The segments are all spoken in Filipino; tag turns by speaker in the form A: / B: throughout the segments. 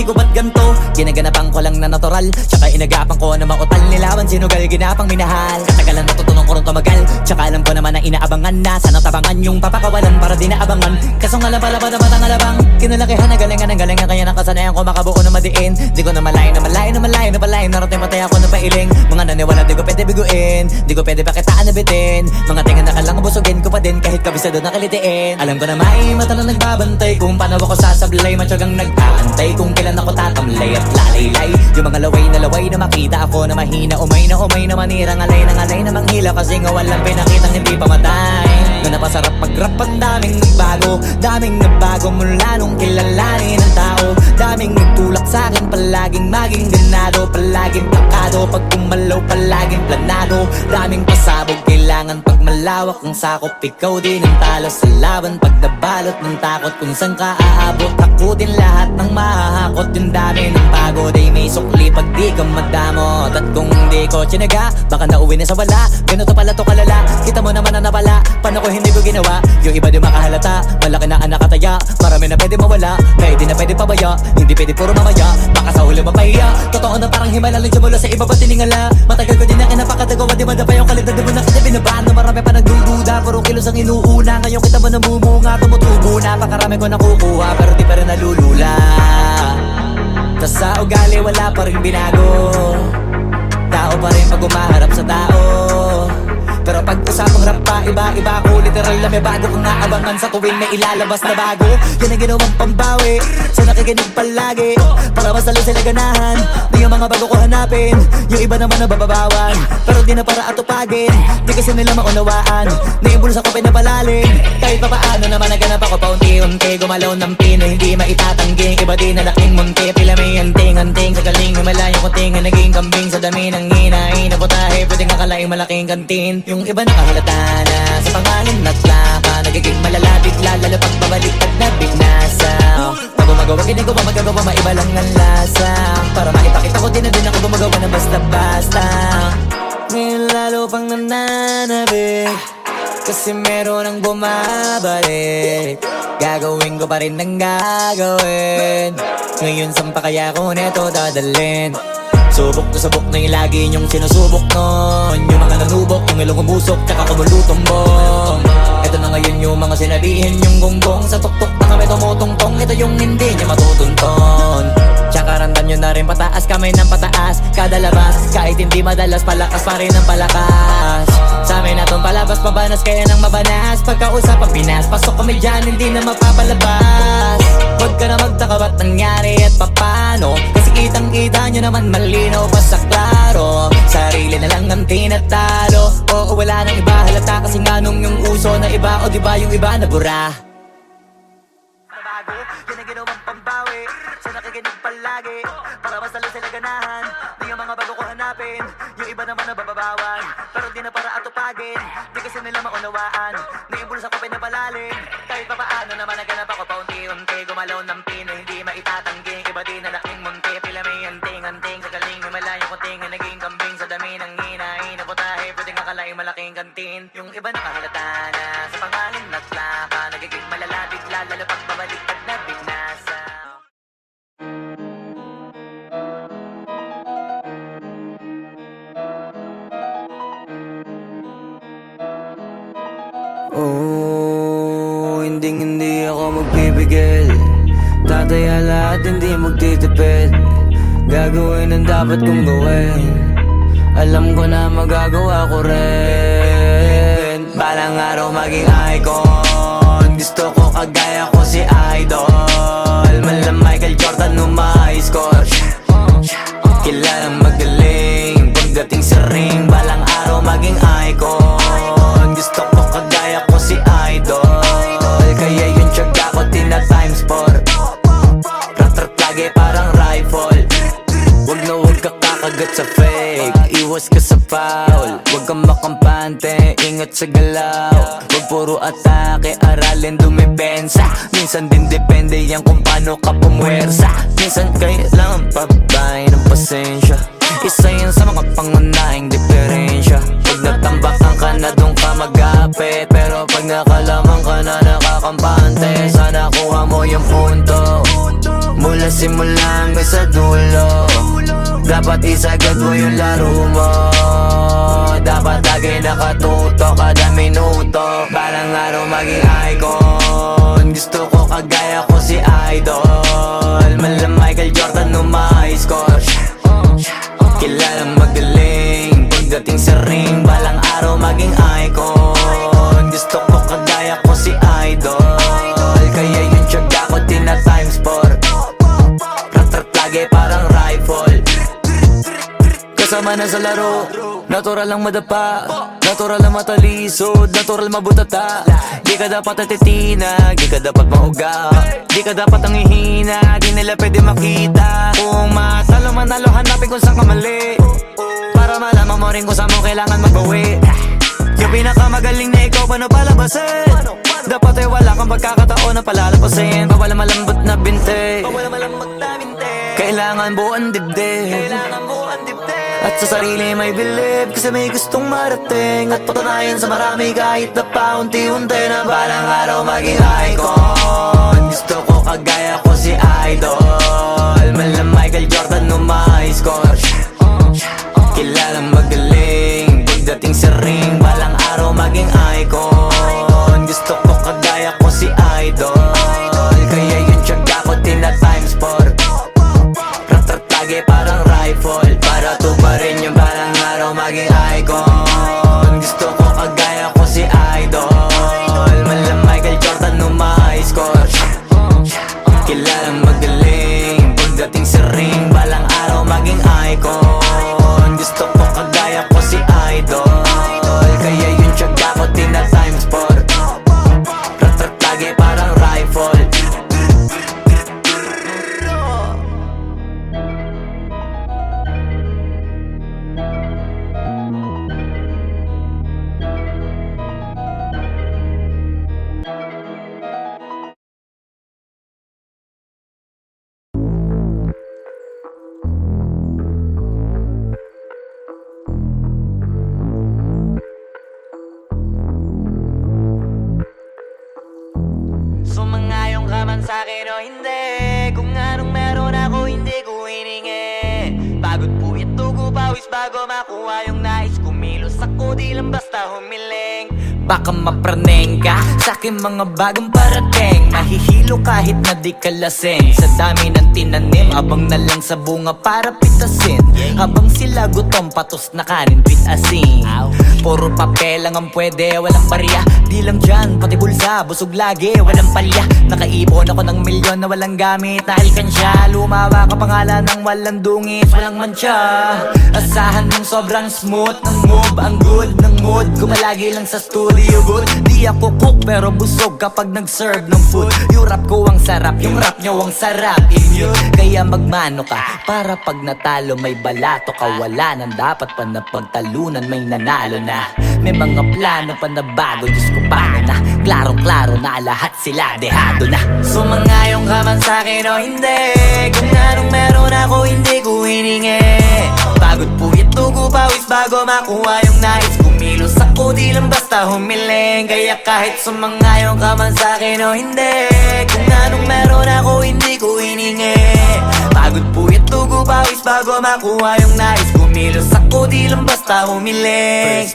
A: ko ba't ganto? Ginaganapan ko lang na natural, tsaka inagapan ko na mautal. Nilawan sinugal, ginapang minahal. Katagalan natutunan ko rin tumagal, tsaka alam ko naman na inaabangan na. Sana tabangan yung papakawalan para di naabangan. Kaso nga lang pala ba naman ang alabang kinalakihan na galingan ng galingan, kaya nakasanayan ko makabuo na madiin. Di ko na malayo na malayo na malayo na malayo. Narating patay ako na pailing. Mga naniwala di ko pwede biguin, di ko pwede pakitaan na bitin. Mga tinga na kalang busugin ko pa din kahit kabisado na kalitiin. Alam ko na may mata na nagbabantay kung paano ako sasablay. Matyagang nag-aantay kung kailan ako tatamlay at lalaylay. Yung mga laway na makita ako na mahina. Umay na manirang alay na manghila. Kasi nga walang pinakitang hindi pamatay. Na napasarap mag-rap ang daming nagbago mula nung kilalanin ng tao. Daming nagtulak sa'kin, palaging maging ganado, palaging plakado. Pag kumalaw, palaging planado. Daming pasabog, kailangan pag malawak ang sakop. Ikaw din ang talo sa laban, pag nabalot ng takot. Kung saan ka aabot, ako din lahat ng mahahakot. Yung dami ng pagod ay may sukli pag di ka madamot. At kung hindi ko tsinaga, baka nauwi na sa wala. Ganito pala to kalala, kita mo naman na napala. Paano ko hindi ko ginawa, yung iba di makahalata. Malaki na anak kataya, marami na pwede mawala. Kaya di na pwede pabaya, hindi pwede puro mamaya. Baka sa huli mapahiya, totoo na parang himala lang mula sa iba ba tiningala. Matagal ko din na kinapakatagawa, di madapa yung kalidad. Di mo na kita binabano, marami pa nagdududa. Puro kilos ang inuuna, ngayon kita mo namumunga. Tumutubo na, pakarami ko nakukuha, pero di pa rin nalulula. Tas sa ugali wala pa rin binago, tao pa rin pag umaharap sa tao. Pero pag usapang rap pa, iba-iba ko. Literal na may bago kong naabangan sa tuwing may ilalabas na bago. Yan ang ginawang pambawi sa nakikinig palagi, para mas lalo sila ganahan. Di yung mga bago ko hanapin, yung iba naman nababawan. Pero di na para atupagin, di kasi nila maunawaan. Naimbulsa ko pinapalalim, kahit pa paano naman naganap ako paunti-unti. Gumalaw ng pino, hindi maitatanggi. Iba di na laking munti, pila may anting-anting. Sa galing may malayong kunting, naging kambing sa dami ng hinahin. Naputahe, pwedeng akalaing malaking kantin. Yung iba nakahalata na sa pangalan at laka, nagiging malala bigla, lalo pag babalik at nabinasa. Pag gumagawa, ginagawa, magagawa, maiba lang ang lasa. Para maipakita ko din na din ako gumagawa na basta-basta. Ngayon lalo pang nananabik, kasi meron ang bumabalik. Gagawin ko pa rin ng gagawin. Ngayon saan pa kaya ko neto dadalhin? Subok to subok na yung lagi niyong sinusubok nun. Yung mga nanubok, yung ilong umusok, tsaka kumulutong bong. Ito na ngayon yung mga sinabihin yung gonggong. Sa tuktok na kami tumutungtong, ito yung hindi niya matutunton. Tsaka randam nyo na rin pataas, kamay ng pataas. Kada labas, kahit hindi madalas, palakas pa rin ang palakas. Sa amin natong palabas, pabanas, kaya nang mabanas. Pagkausap ang Pinas, pasok kami dyan, hindi na mapapalabas. Huwag ka na magtaka ba't nangyari at papano, kasi kitang-kita nyo naman malinaw pa sa klaro. Sarili na lang ang tinatalo, oo wala nang iba halata. Kasi nga nung yung uso na iba, o diba yung iba na bura. Nabago, yan ang ginawang pambawi sa nakikinig palagi, para mas lalo sila ganahan. Di yung mga bago ko hanapin, yung iba naman nababawan. Pero di na para atupagin, di kasi nila maunawaan. Naimbulsa ko pinapalalim, kahit pa paano naman naganap ako paunti-unti. Gumalaw ng pino, hindi maitatanggi. Iba di na laking munti, pila may anting-anting. Sa galing may malayong kunting, naging kambing sa dami ng hinahin. Naputahe, pwedeng akalaing malaking kantin. Yung iba nakahalata na sa pangalan at laka, nagiging malala bigla, lalo pag babalik pag nabinasa.
B: Oh, hindi ako magpipigil. Tataya lahat, hindi magtitipid. Gagawin ang dapat kong gawin. Alam ko na magagawa ko rin. Balang araw maging icon. Gusto ko kagaya ko si Idol. Mala Michael Jordan nung ma-high score. Kilalang magaling pagdating sa ring. Balang araw maging icon. Gusto ko kagaya ko si Idol. Kaya yung tiyaga ko tina-times 4. Rat-rat lagi parang rifle. Wag na wag ka kakagat sa fake, iwas ka sa foul. Wag kang makampante, ingat sa galaw. Wag puro atake, aralin dumipensa. Minsan din depende yan kung paano ka pumwersa. Minsan kailangan pabay ng pasensya. Isa yan sa mga pangunahing diferensya. Pag natambakan ka na doon ka magapit, pero pag nakalamang ka na nakakampante, sana kuha mo yung punto. Mula sa simula hanggang sa dulo. Dapat isagad mo yung laro mo. Dapat lagi nakatuto kada minuto. Balang araw maging icon. Gusto ko kagaya ko si Idol. Mala Michael Jordan no high score. Kilalang magaling pagdating sa ring. Balang araw maging icon. Gusto ko kagaya ko si Idol. Kaya yung tiyaga ko tina times 4. Rat-rat lagi parang rifle. Kasama na sa laro. Natural lang madapa, natural lang matalisod, natural mabutata. Di ka dapat natitinag, di ka dapat mauga, di ka dapat ang ihina, di nila pwede makita. Kung matalo manalo, hanapin kung saan ka mali, para malaman mo rin kung saan mo kailangan magbawi. Yung pinakamagaling na ikaw, paano palabasin? Dapat ay wala kang pagkakataon na palalapasin. Bawala malambot na binte, kailangan buuan dibdib. At sa sarili may bilib, kasi may gustong marating. At patunayan sa marami kahit na paunti-unti na balang araw maging icon. Gusto ko kagaya ko si Idol. Mala Michael Jordan no high score. Kilalang magaling pagdating sa ring. Balang araw maging icon. Gusto ko kagaya ko si Idol. Kaya yung tiyaga ko tina times 4. Rat-rat lagi parang rifle. Para tuparin yung balang araw maging icon. Gusto ko kagaya ko si Idol. Mala Michael Jordan no high score. Kilalang magaling pagdating sa ring. Balang araw maging icon. Gusto ko kagaya ko si Idol. Kaya yung tiyaga ko tina times 4. Rat-rat lagi parang rifle. Sumangayong ka man sa'kin o hindi, kung anong meron ako hindi ko hiningi. Pagod po ito ko pawis bago makuha yung nais. Kumilos ako di lang basta humiling. Baka mapraneng ka sa'kin mga bagong parating. Mahihilo kahit na di ka lasing. Sa dami ng tinanim, abang na lang sa bunga para pitasin. Habang sila gutom, patos na kanin with asin. Puro papel lang ang pwede, walang barya. Di lang dyan, pati bulsa, busog lagi, walang palya. Nakaipon ako ng milyon na walang gamit na alkansya. Lumawa ka pangalan ng walang dungis, walang mancha. Asahan mong sobrang smooth ng move, ang good ng mood. Gumalagi lang sa studio booth. Di ako cook pero busog kapag nag-serve ng food. Yung rap ko ang sarap, yung rap nyo ang sarap. Immune, kaya magmano ka para pag natalo may balato ka. Wala nang dapat pa na pagtalunan, may nanalo na. May mga plano pa na bago, Diyos ko paano na. Klarong-klaro na lahat sila dehado na. Sumangayong ka man sa'kin o hindi, kung anong meron ako hindi ko hiningi. Pagod po ito ko pawis bago makuha yung nais. Kumilos ako di lang basta humiling. Kaya kahit sumangayong ka man sa'kin o hindi, kung anong meron ako hindi ko hiningi. Pagod po ito ko pawis bago makuha yung nais. Kumilos ako di lang basta humiling.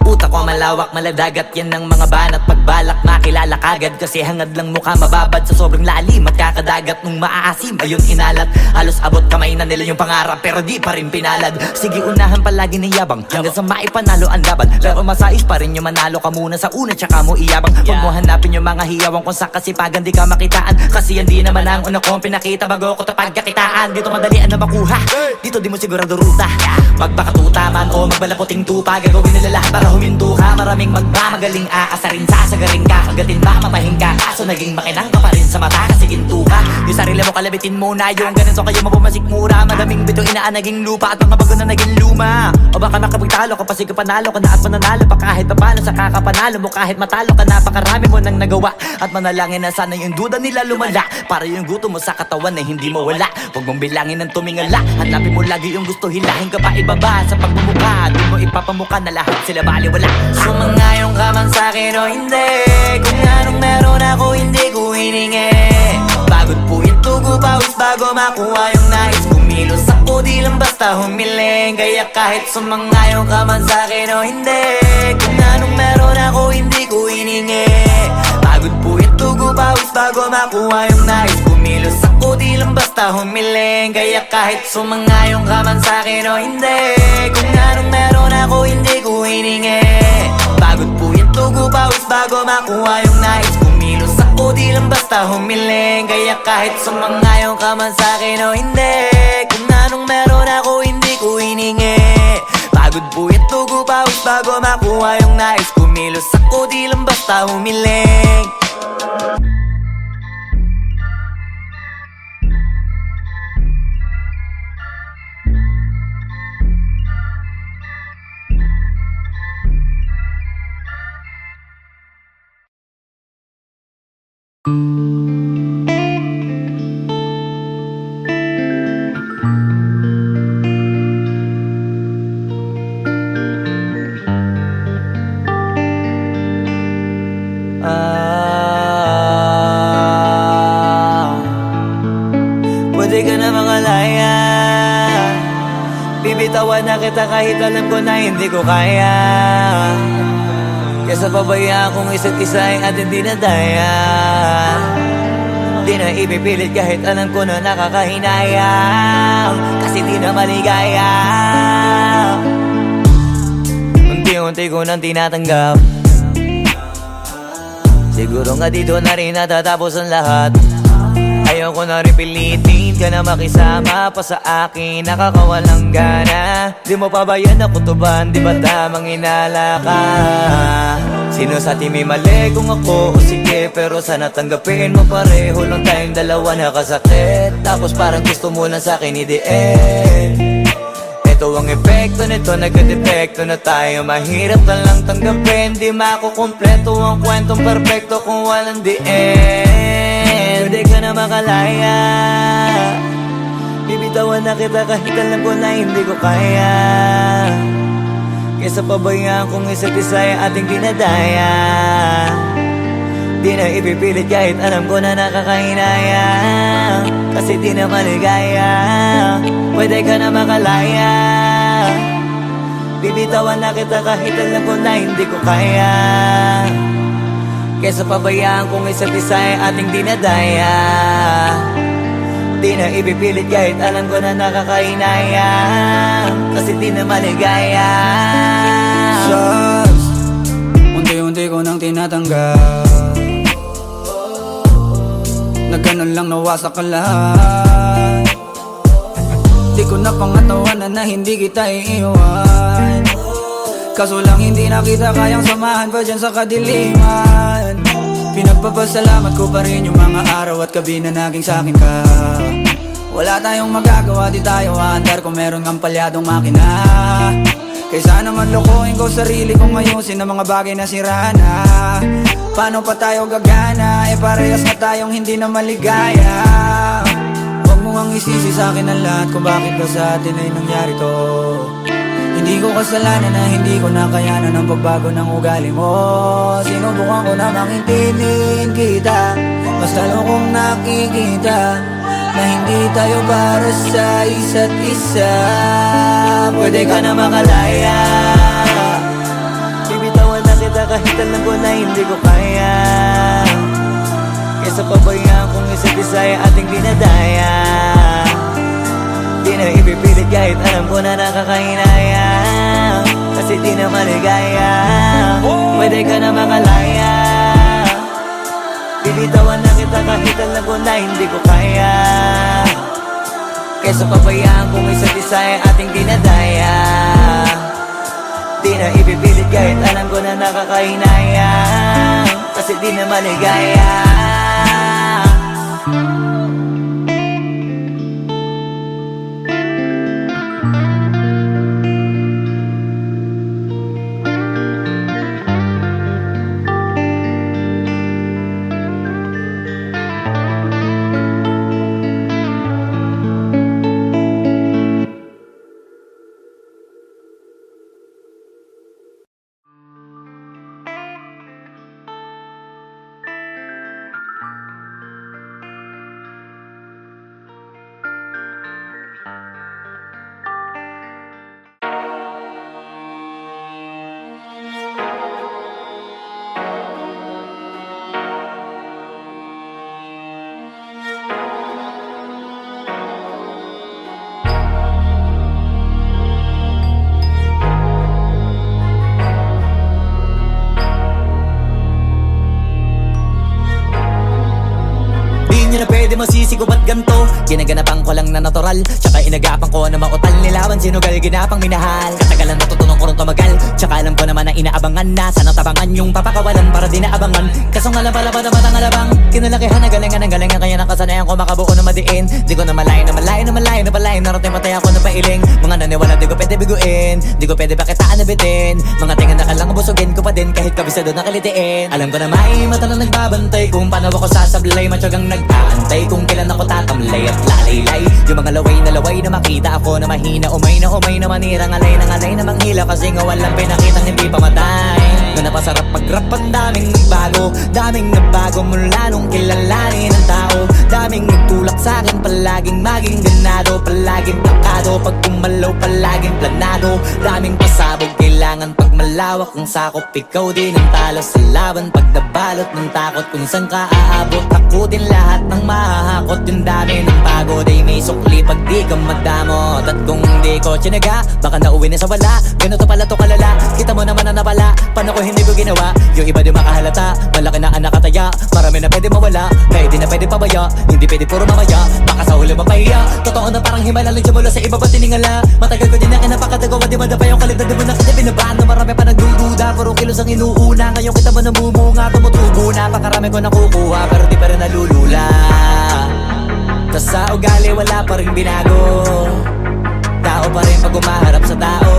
B: Utak ko malawak, maladagat yan ng mga banat. Pagbalak makilala kagad, kasi hangad lang mukha mababad sa sobrang lalim at kakadagat nung maaasim. Ayun inalat, halos abot kamay na nila yung pangarap pero di pa rin pinalad. Sige unahan palagi ng yabang hanggang sa maipanalo ang laban. Pero masais pa rin yung manalo ka muna sa una tsaka mo iyabang. Huwag mo hanapin yung mga hiyawang kung sa kasipagan di ka makitaan. Kasi yan di naman ang una kong pinakita bago ko tapagkakitaan. Dito madalian na makuha, dito di mo sigurado ruta. Magpakatuta man o magbalaputing tupa, gagawin nila lahat para huminto ka. Maraming magmamagaling aasarin, sasagaring ka, kagatin mamatahin ka. Kaso naging makinang ka pa rin sa mata kasi ginto ka. Yung sarili mo kalabitin muna, yung ganun so kayo mapumasik mura. Madaming bito inaan naging lupa at mga bago na naging luma. O baka makapagtalo ka pa sige panalo ka na at mananalo pa kahit papano sa kakapanalo mo. Kahit matalo ka napakarami mo nang nagawa at manalangin na sana yung duda nila lumala, para yung gutom mo sa katawan na hindi mo wala. Huwag mong bilangin ng tumingala, hanapin mo lagi yung gusto, hilahin ka pa ibaba sa pagmumukha. Di mo ipapamuka na lahat sila baliwala. Sumangayong ka man sa'kin o hindi, kung anong meron ako hindi ko hiningi. Pagod po ito
A: tugo pawis bago makuha yung nais. Kumilos ako di lang basta humiling, kaya kahit sumangayon ka man sa'kin o hindi, kung anong meron ako hindi ko hiningi. Pagod po yung tugo pawis bago makuha yung nais. Kumilos ako di lang basta humiling, kaya kahit sumangayon ka man sa'kin o hindi, kung anong meron ako hindi ko hiningi. Pagod po yung tugo pawis bago makuha yung nais. Kumilos ako di lang basta humiling, kaya kahit sumangayon ka man sa'kin o hindi, kung anong meron ako hindi ko hiningi. Pagod po yung tugo pawis bago makuha yung nais. Kumilos ako di lang basta humiling. Pwede ka na mangalaya, bibitawan na kita kahit alam ko na hindi ko kaya. Kesa pabayaan kong isa't isa ay ating dinadaya. Di na ipipilit kahit alam ko na nakakahinayang, kasi di na maligaya. Unti-unti ko nang tinatanggap, siguro nga dito na rin natatapos ang lahat. Ayoko na rin pilitin ka na makisama pa sa akin, nakakawalang gana. Di mo pa ba yan nakutuban, di ba tamang inala ka? Sino sa atin may mali kung ako o sige, pero sana tanggapin mo pareho lang tayong dalawa nakasakit. Tapos parang gusto mo lang sa akin i-end. Ito ang epekto nito, nagka-depekto na tayo. Mahirap na lang tanggapin, di makukumpleto ang kwentong perfecto kung walang the end. Pwede ka na makalaya, bibitawan na kita kahit alam ko na hindi ko kaya. Kesa pabayaan kung isa't isa ay ating dinadaya. Di na ipipilit kahit alam ko na nakakahinaya, kasi di na maligaya. Pwede ka na makalaya, bibitawan na kita kahit alam ko na hindi ko kaya. Kesa pabayaan kung isa't isa ay ating dinadaya. Di na ipipilit kahit alam ko na nakakahinaya, kasi di na maligaya.
C: Shucks, unti-unti ko nang tinatanggap, na ganun lang nawasak ka lahat. Di ko na pangatawanan na hindi kita iiwan, kaso lang hindi na kita kayang samahan pa dyan sa kadiliman. Pinagpapasalamat ko pa rin yung mga araw at gabi na naging sa'kin ka. Wala tayong magagawa, di tayo aandar kung meron ng palyadong makina. Kaysa naman lokohin ko sarili kong ayusin ang mga bagay na sira na. Paano pa tayo gagana, parehas na tayong hindi na maligaya. Huwag mo ang isisi sa'kin ang lahat kung bakit ba sa atin ay nangyari to. Hindi ko kasalanan na hindi ko nakayanan ang pagbago ng ugali mo. Sinubukan ko na maintindihin kita, mas lalo kong nakikita na hindi tayo para sa isa't isa.
A: Pwede ka na makalaya, bibitawan na kita kahit alam ko na hindi ko kaya. Kesa pabayaan kung isa't isa ay ating dinadaya. Di na ipipilit kahit alam ko na nakakahinaya, kasi di na maligaya. Pwede ka na makalaya, bibitawan na kita kahit alam ko na hindi ko kaya. Kesa pabayaan kung isa't isa ay ating dinadaya. Di na ipipilit kahit alam ko na nakakahinaya, kasi di na maligaya. isip ko ba't ganto? Ginaganapan ko lang na natural, tsaka inagapan ko na mautal. Nilawan sinugal, ginapang minahal. Katagalan natutunan ko rin tumagal, tsaka alam ko naman na inaabangan na. Sana tabangan yung papakawalan para di naabangan. Kaso nga lang pala ba naman ang alabang kinalakihan na galingan ng galingan, kaya nakasanayan ko makabuo na madiin. Di ko na malayo na malayo na malayo na palayo. Narating matay ako na pailing. Mga naniwala di ko pwede biguin, di ko pwede pakitaan na bitin. Mga tingan na kalang busugin ko pa din kahit kabisado na kalitiin. Alam ko na may mata na nagbabantay kung paano ako sasablay. Matyagang nag-aantay kung kailan ako tatamlay at lalaylay. Yung mga laway na makita ako na mahina. Umay na manira, ngalay na manghila. Kasi nga walang pinakitang hindi pamatay. Na napasarap pag-rap ang daming nagbago mula nung kilalanin ang tao. Daming nagtulak sa'kin, palaging maging ganado, palaging takado. Pag kumalaw, palaging planado. Daming pasabog, kailangan pag malawak ang sakop. Ikaw din ang talo sa laban, pag nabalot ng takot. Kung saan ka aabot, ako din lahat ng mahahakot. Yung dami ng pagod ay may sukli pag di ka madamot. At kung di ko tsinaga, baka nauwi na sa wala. Ganito pala to kalala, kita mo naman na napala. Paano ko hindi ko ginawa, yung iba di makahalata. Malaki na anak kataya, marami na pwede mawala. Kaya di na pwede pabaya, hindi pwede puro mamaya. Baka sa huli mapahiya, totoo na parang himala lang siya mula sa iba ba tiningala. Matagal ko din na kinapakatagawa, di madapa yung kalidad. Di mo na kita binabaan na marami pa nagdududa. Puro kilos ang inuuna, ngayon kita mo namumunga. Tumutubo na, pakarami ko nakukuha, pero di pa rin nalulula. Tas sa ugali wala pa rin binago, tao pa rin pag umaharap sa tao.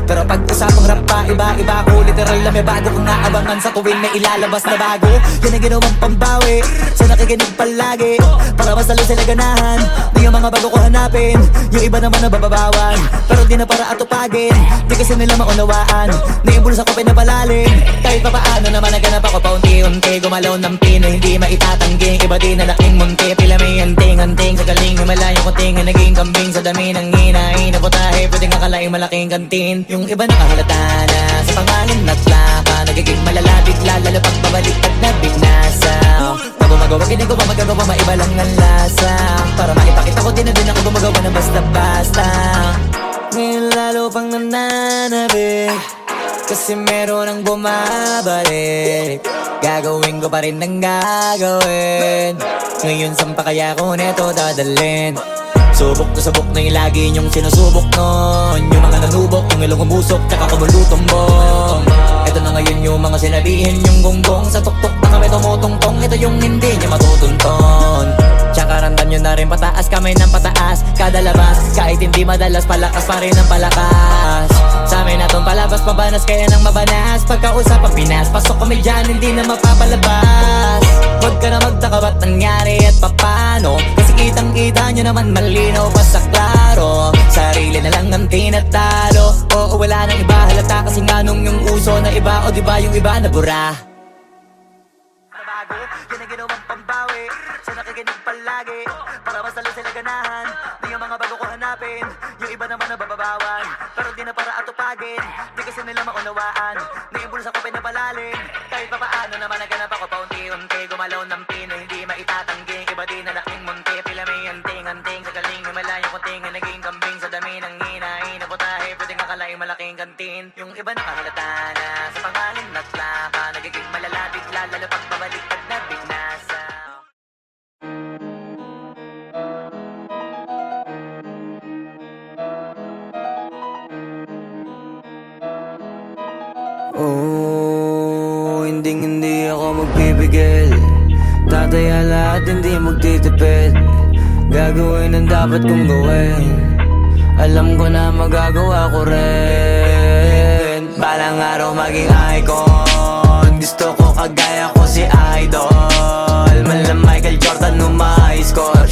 A: Pero pag usapang rap pa, iba-iba ko. Literal na may bago kong naabangan sa tuwing may ilalabas na bago. Yan ang ginawang pambawi sa nakikinig palagi, para mas lalo sila ganahan. Di yung mga bago ko hanapin, yung iba naman nababawan. Pero di na para atupagin, di kasi nila maunawaan. Naimbulsa ko pinapalalim, kahit pa paano naman naganap ako paunti-unti. Gumalaw ng pino, hindi maitatangging. Iba di na laking munti, pila may anting-anting. Sa galing himalayo ko tinga, naging kambing. Sa dami ng hinahin na putahe, pwedeng akalaing malaking kantin. Yung iba nakahalata na sa pangalan at laka, nagiging malala bigla, lalo pag pabaliktad na binasa. Pag gumagawa, hindi ko pa magagawa, maiba lang ang lasa. Para maipakita ko din na din ako gumagawa ng basta-basta. Ngayon lalo pang nananabik, kasi meron ang bumabalik. Gagawin ko pa rin ang gagawin. Ngayon saan pa kaya ko neto dadalhin? Subok na yung lagi niyong sinusubok nun. Yung mga nanubok, yung ilong umusok, tsaka kumulutumbong. Ito na ngayon yung mga sinabihin yung gonggong. Sa tuktok na kami tumutungtong, ito yung hindi niya matutunton. Tsaka ramdam nyo na rin pataas, kamay ng pataas. Kada labas, kahit hindi madalas, palakas pa rin ang palakas. Sa amin na tong palabas, pabanas kaya nang mabanas. Pagkausap ang Pinas, pasok kami dyan, hindi na mapapalabas. Huwag ka na magtaka ba't nangyari at papano, kasi kitang-kita nyo naman malinaw pa sa klaro. Sarili na lang ang tinatalo, oo wala nang iba halata. Kasi nga nung yung uso na iba, o diba yung iba na bura. Nabago, yan ang ginawang pambawi sa nakikinig palagi, para mas lalo sila ganahan. Di yung mga bago ko hanapin, yung iba naman nababawan. Pero di na para atupagin, di kasi nila maunawaan. Naimbulsa ko pinapalalim, kahit pa paano naman naganap ako paunti-unti. Gumalaw ng pino, hindi maitatangging. Iba di na laking munti, pila may anting-anting. Sa galing himalayo ko tinga, naging kambing. Sa dami ng hinahin na putahe, pwedeng akalaing malaking kantin. Yung iba nakahalata na sa pangalan at laka, nagiging malala bigla, lalo pag babaliktad na binasa.
B: Oh, hindi ako magpipigil. Tataya lahat, hindi magtitipid. Gagawin ang dapat kong gawin. Alam ko na magagawa ko rin. Balang araw maging icon. Gusto ko kagaya ko si Idol. Mala Michael Jordan nung ma-high score.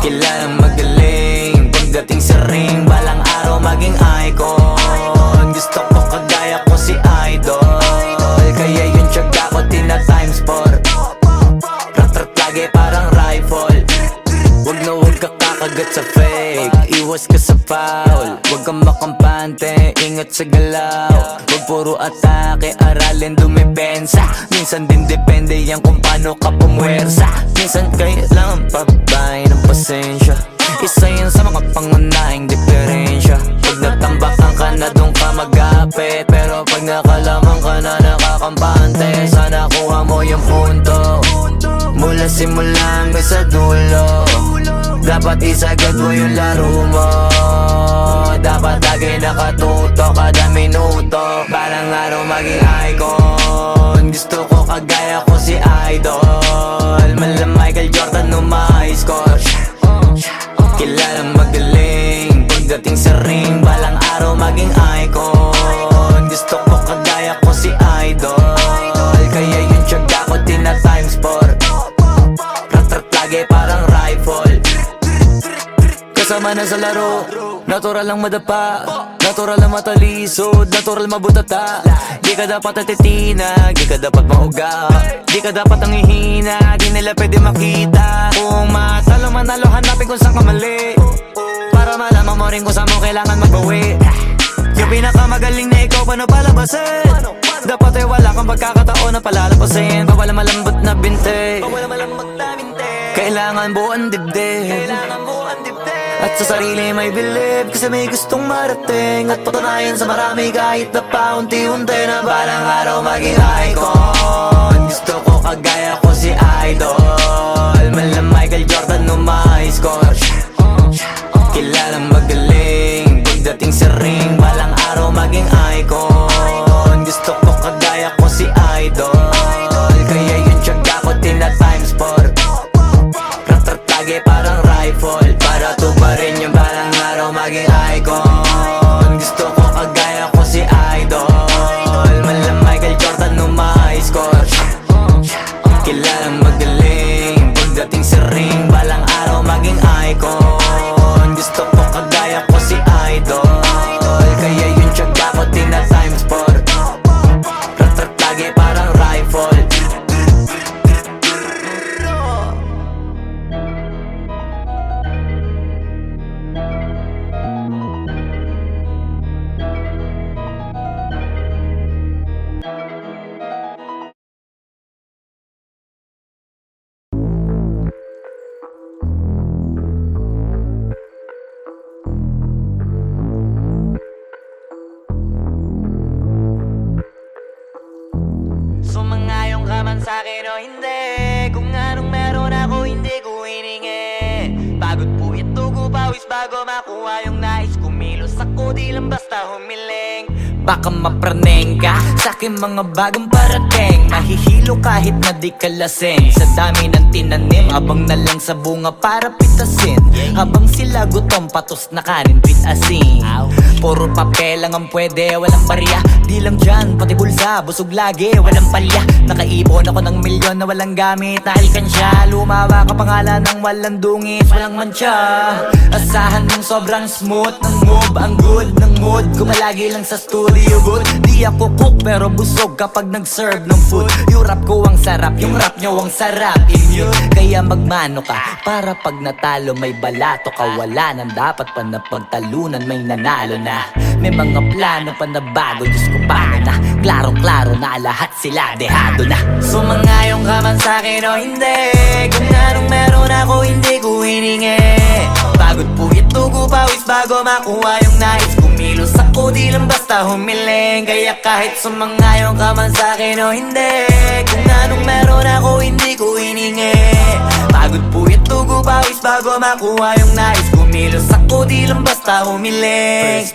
B: Kilalang magaling pagdating sa ring. Balang araw maging icon. Gusto ko kagaya ko si Idol. Kaya yung tiyaga ko tina times 4. Rat-rat lagi parang rifle. Wag na wag ka kakagat sa fake, iwas ka sa foul. Wag kang makampante, ingat sa galaw. Wag puro atake, aralin dumipensa. Minsan din depende yan kung paano ka pumwersa. Minsan kailangan pabay ng pasensya. Isa yan sa mga pangunahing diferensya. Pag natambakan ka na doon ka magapit, pero pag nakalaman ka na nakakampante, sana kuha mo yung punto. Mula simula hanggang sa dulo, dapat isagad mo yung laro mo. Dapat lagi nakatuto kada minuto. Balang araw maging icon. Gusto ko kagaya ko si Idol. Mala Michael Jordan no my score. Kilalang magaling pagdating sa ring. Balang araw maging icon. Gusto ko kagaya ko si Idol. Kaya yung tiyaga ko tina times 4. Rat-rat lagi parang rifle. Kasama na sa laro, natural lang madapa, natural lang matalisod, natural mabutata. Di ka dapat natitinag, di ka dapat mauga, di ka dapat ang ihina, di nila pwede makita. Kung matalo manalo, hanapin kung saan ka mali, para malaman mo rin kung saan mo kailangan magbawi. Yung pinakamagaling na ikaw, paano palabasin? Dapat ay wala kang pagkakataon na palalapasin. Bawala malambot na binte, kailangan buuan dibdib. At sa sarili may believe, kasi may gustong marating. At patunayan sa marami kahit na paunti-unti, na balang araw maging icon. Gusto ko kagaya ko si Idol. Mala Michael Jordan no my score. Kilalang magaling pagdating sa ring. Balang araw maging icon. Gusto ko kagaya ko si Idol. Kaya yung tiyaga ko tina times 4. Rat-rat lagi parang rifle, para tubarin yung balang araw maging icon. Gusto ko kagaya ko si Idol. Mala Michael Jordan no my score. Kilalang magaling pagdating sa ring. Balang araw maging icon. Gusto ko kagaya ko si Idol. Kaya yung tiyaga ko tina times 4. Rat-rat lagi parang rifle.
A: Sumangayong ka man sa'kin o hindi, kung anong meron ako hindi ko hiningi. Pagod po ito ko pawis bago makuha yung nais. Kumilos ako di lang basta humiling. Baka mapraneng ka sa'kin mga bagong parating. Mahihilo kahit na di ka lasing. Sa dami ng tinanim, abang na lang sa bunga para pitasin. Habang sila gutom, patos na kanin pitasin. Puro papel lang ang pwede, walang barya. Di lang dyan, pati bulsa, busog lagi, walang palya. Nakaipon ako ng milyon na walang gamit na alkansya. Lumawa ka pangalan ng walang dungis, walang mancha. Asahan mong sobrang smooth ng move, ang good ng mood. Kumalagi lang sa studio booth. Di ako cook pero busog kapag nag-serve ng food. Yung rap ko ang sarap, yung rap nyo ang sarap. Immune, kaya magmano ka para pag natalo may balato ka. Wala nang dapat pa na pagtalunan, may nanalo na. May mga plano pa na bago, Diyos ko paano na. Klarong-klaro na lahat sila dehado na. Sumangayong ka man sa'kin o hindi, kung anong meron ako hindi ko hiningi. Pagod po ito ko pawis bago makuha yung nais. Kumilos ako di lang basta humiling. Kaya kahit sumangayong ka man sa'kin o hindi, kung anong meron ako hindi ko hiningi. Pagod po ito ko pawis bago makuha yung nais. Kumilos ako di lang basta humiling.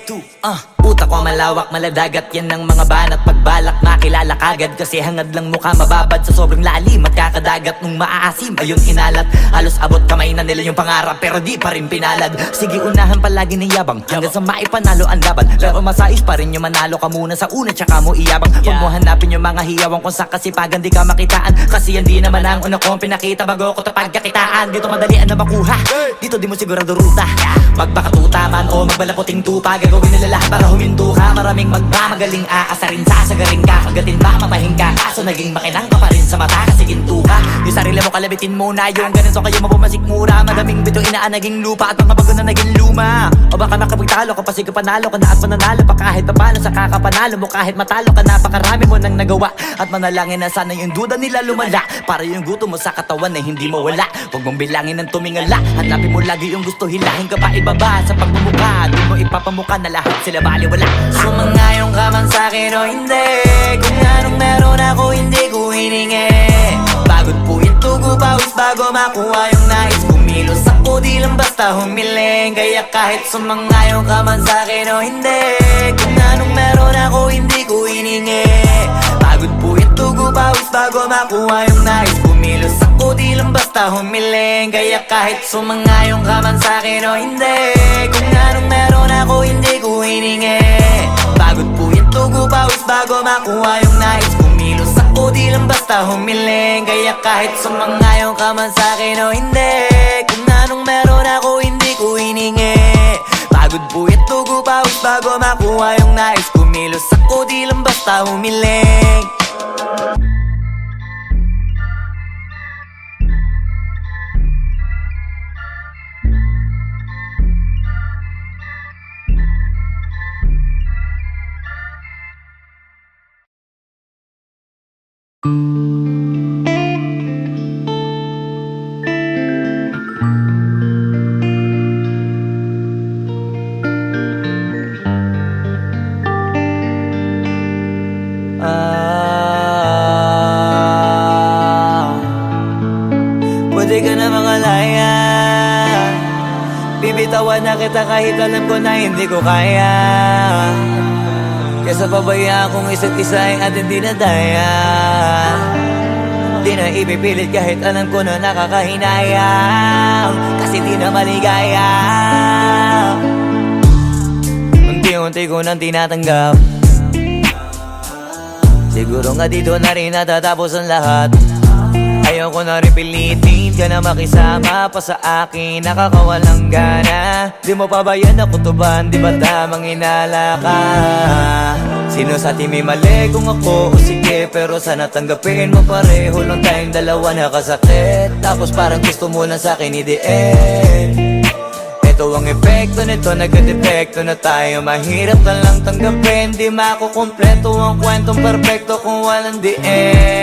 A: Utak ko malawak, maladagat yan ng mga banat. Pagbalak makilala kagad, kasi hangad lang mukha mababad. Sa sobrang lalim, magkakadagat nung maaasim. Ayun inalat, halos abot kamay na nila yung pangarap, pero di pa rin pinalad. Sige unahan palagi ng yabang, hanggang sa maipanalo ang laban. Pero masais pa rin yung manalo ka muna sa una, tsaka mo iyabang. Huwag mo hanapin yung mga hiyawang kung sa kasipagan di ka makitaan. Kasi yan di naman ang una kong pinakita bago ko ito pagkakitaan. Dito madalian na makuha, dito di mo sigurado ruta. Magbakatuta man o magbalaputing tupa, gagawin nila lahat para huminto ka. Maraming magmamagaling aasarin, sasagaring ka, kagatin ba mamahing ka. Kaso naging makinang ka pa rin sa mata kasi ginto ka. Yung sarili mo kalabitin muna, yung ganito kayo mapumasik mura. Madaming bito inaan naging lupa at mga bago na naging luma. O baka makapagtalo ka pa, sige panalo ka na at mananalo pa kahit papano sa kakapanalo mo. Kahit matalo ka, napakarami mo nang nagawa. At manalangin na sana yung duda nila lumala, para yung gutom mo sa katawan na hindi mawala. Huwag mong bilangin ng tumingala, hanapin mo lagi yung gusto, hilahin ka pa ibaba. Sa pagmumukha, di mo ipapamuka na lahat sila baliwala. Sumangayong ka man sa'kin o hindi, kung anong meron ako hindi ko hiningi. Pagod po ito ko pawis bago makuha yung nais. Kumilos ako di lang basta humiling, kaya kahit sumangayon ka man sa'kin o hindi, kung anong meron ako hindi ko hiningi. Pagod puyat tugo pawis bago makuha yung nais. Kumilos ako di lang basta humiling, kaya kahit sumangayon ka man sa'kin o hindi, kung anong meron ako hindi ko hiningi. Pagod puyat tugo pawis bago makuha yung nais. Kumilos ako di lang basta humiling, kaya kahit sumangayon ka man sa'kin o hindi, kung anong meron ako hindi ko hiningi. Pagod puyat tugo pawis bago makuha yung nais. Kumilos ako di lang basta humiling. Pwede ka na makalaya, bibitawan na kita kahit alam ko na hindi ko kaya. Kesa pabayaan kung isa't isa ay ating dinadaya. Di na ipipilit kahit alam ko na nakakahinayang, kasi di na maligaya. Unti-unti ko nang tinatanggap, siguro nga dito na rin natatapos ang lahat. Ayoko na rin pilitin ka na makisama pa sa akin, nakakawalang gana. Di mo pa ba yan nakutuban, di ba tamang inala ka? Sino sa atin may mali kung ako o sige, pero sana tanggapin mo pareho lang tayong dalawa nakasakit. Tapos parang gusto mo lang sa akin i-end. Ito ang epekto nito, nagka-depekto na tayo. Mahirap ka lang tanggapin, di makukumpleto ang kwentong perfecto kung walang the end.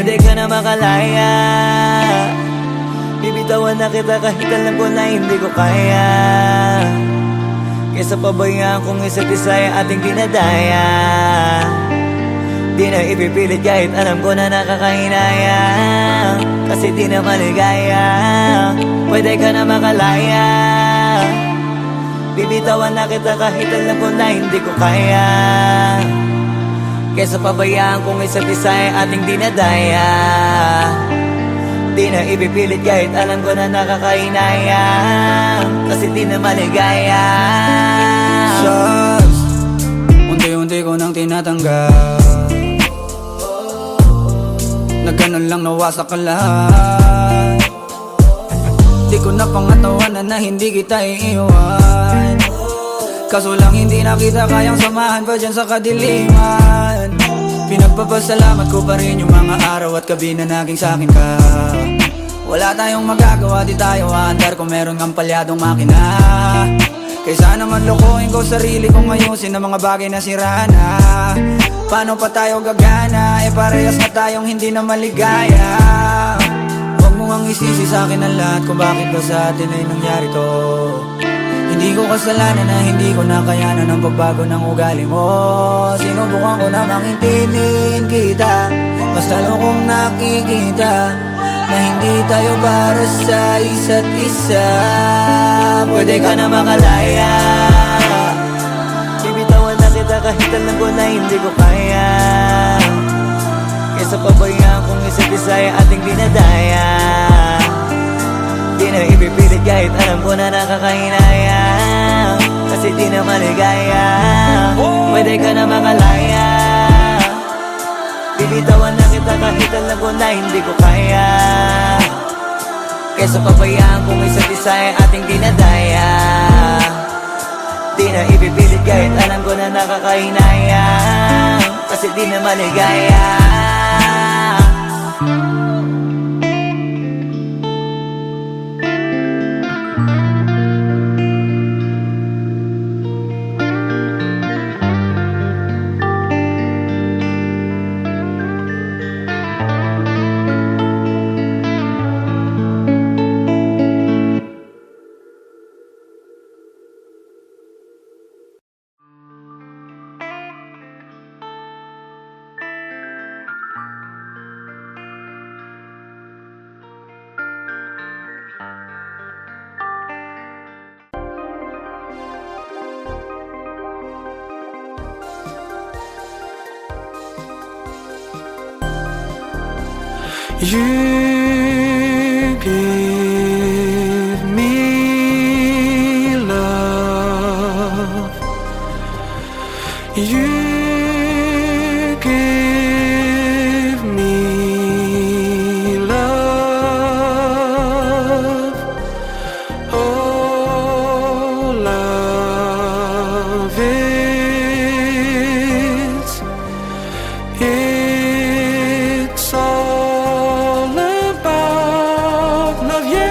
A: Pwede ka na makalaya, bibitawan na kita kahit alam ko na hindi ko kaya. Kesa pabayaan kung isa't isa ay ating dinadaya. Di na ipipilit kahit alam ko na nakakahinaya, kasi di na maligaya. Pwede ka na makalaya, bibitawan na kita kahit alam ko na hindi ko kaya. Kesa pabayaan kung isa't isa ay ating dinadaya. Di na ipipilit kahit alam ko na nakakahinaya, kasi di na maligaya.
C: Shots, unti-unti ko nang tinatanggap, na ganun lang nawasak ang lahat. Di ko na pangatawanan na hindi kita iiwan, kaso lang hindi na kita kayang samahan pa dyan sa kadiliman. Pinagpapasalamat ko pa rin yung mga araw at gabi na naging sa'kin ka. Wala tayong magagawa, di tayo aandar kung meron kang palyadong makina. Kaysa naman lokohin ko sarili kong ayusin ang mga bagay na sira na. Paano pa tayo gagana, parehas na tayong hindi na maligaya. Huwag mo ang isisi sa'kin ang lahat kung bakit ba sa atin ay nangyari to. Hindi ko kasalanan na hindi ko nakayanan ang pagbago ng ugali mo. Sinubukan ko na maintindihin kita, basta kung nakikita na hindi tayo para sa isa't isa.
A: Pwede ka na makalaya, bibitawan na kita kahit alam ko na hindi ko kaya. Kesa pabayaan kung isa't isa ay ating dinadaya. Di na ipipilit kahit alam ko na nakakahinaya, kasi di na maligaya. Pwede ka na makalaya, bibitawan na kita kahit alam ko na hindi ko kaya. Kesa pabayaan kung isa't isa ay ating dinadaya. Di na ipipilit kahit alam ko na nakakahinaya, kasi di na maligaya.
D: You give me love. You give me love. Oh, love is. It's all about love, yeah.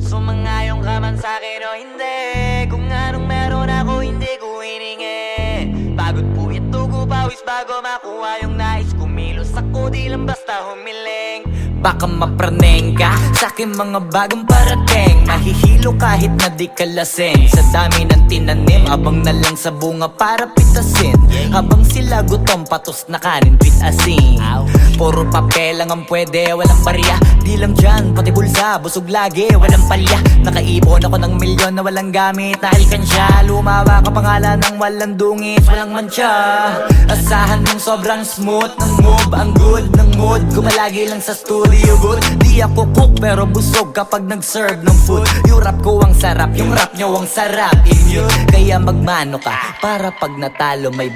A: Sumangayong ka man sa'kin o hindi, kung anong meron ako hindi ko hiningi. Pagod po ito ko pawis bago makuha yung nais. Kumilos ako di lang basta humiling. Baka mapraneng ka sa'kin mga bagong parating. Mahihilo kahit na di ka lasing. Sa dami ng tinanim, abang na lang sa bunga para pitasin. Habang sila gutom, patos na kanin, pitasin. Puro papel lang ang pwede, walang barya. Di lang dyan, pati bulsa, busog lagi, walang palya. Nakaipon ako ng milyon na walang gamit na alkansya. Lumawa ka pangalan ng walang dungis, walang mancha. Asahan mong sobrang smooth ng move, ang good ng mood. Gumalagi lang sa studio booth. Di ako cook pero busog kapag nag-serve ng food. Yung rap ko ang sarap, yung rap nyo ang sarap. Immune, kaya magmano ka para pag natalo may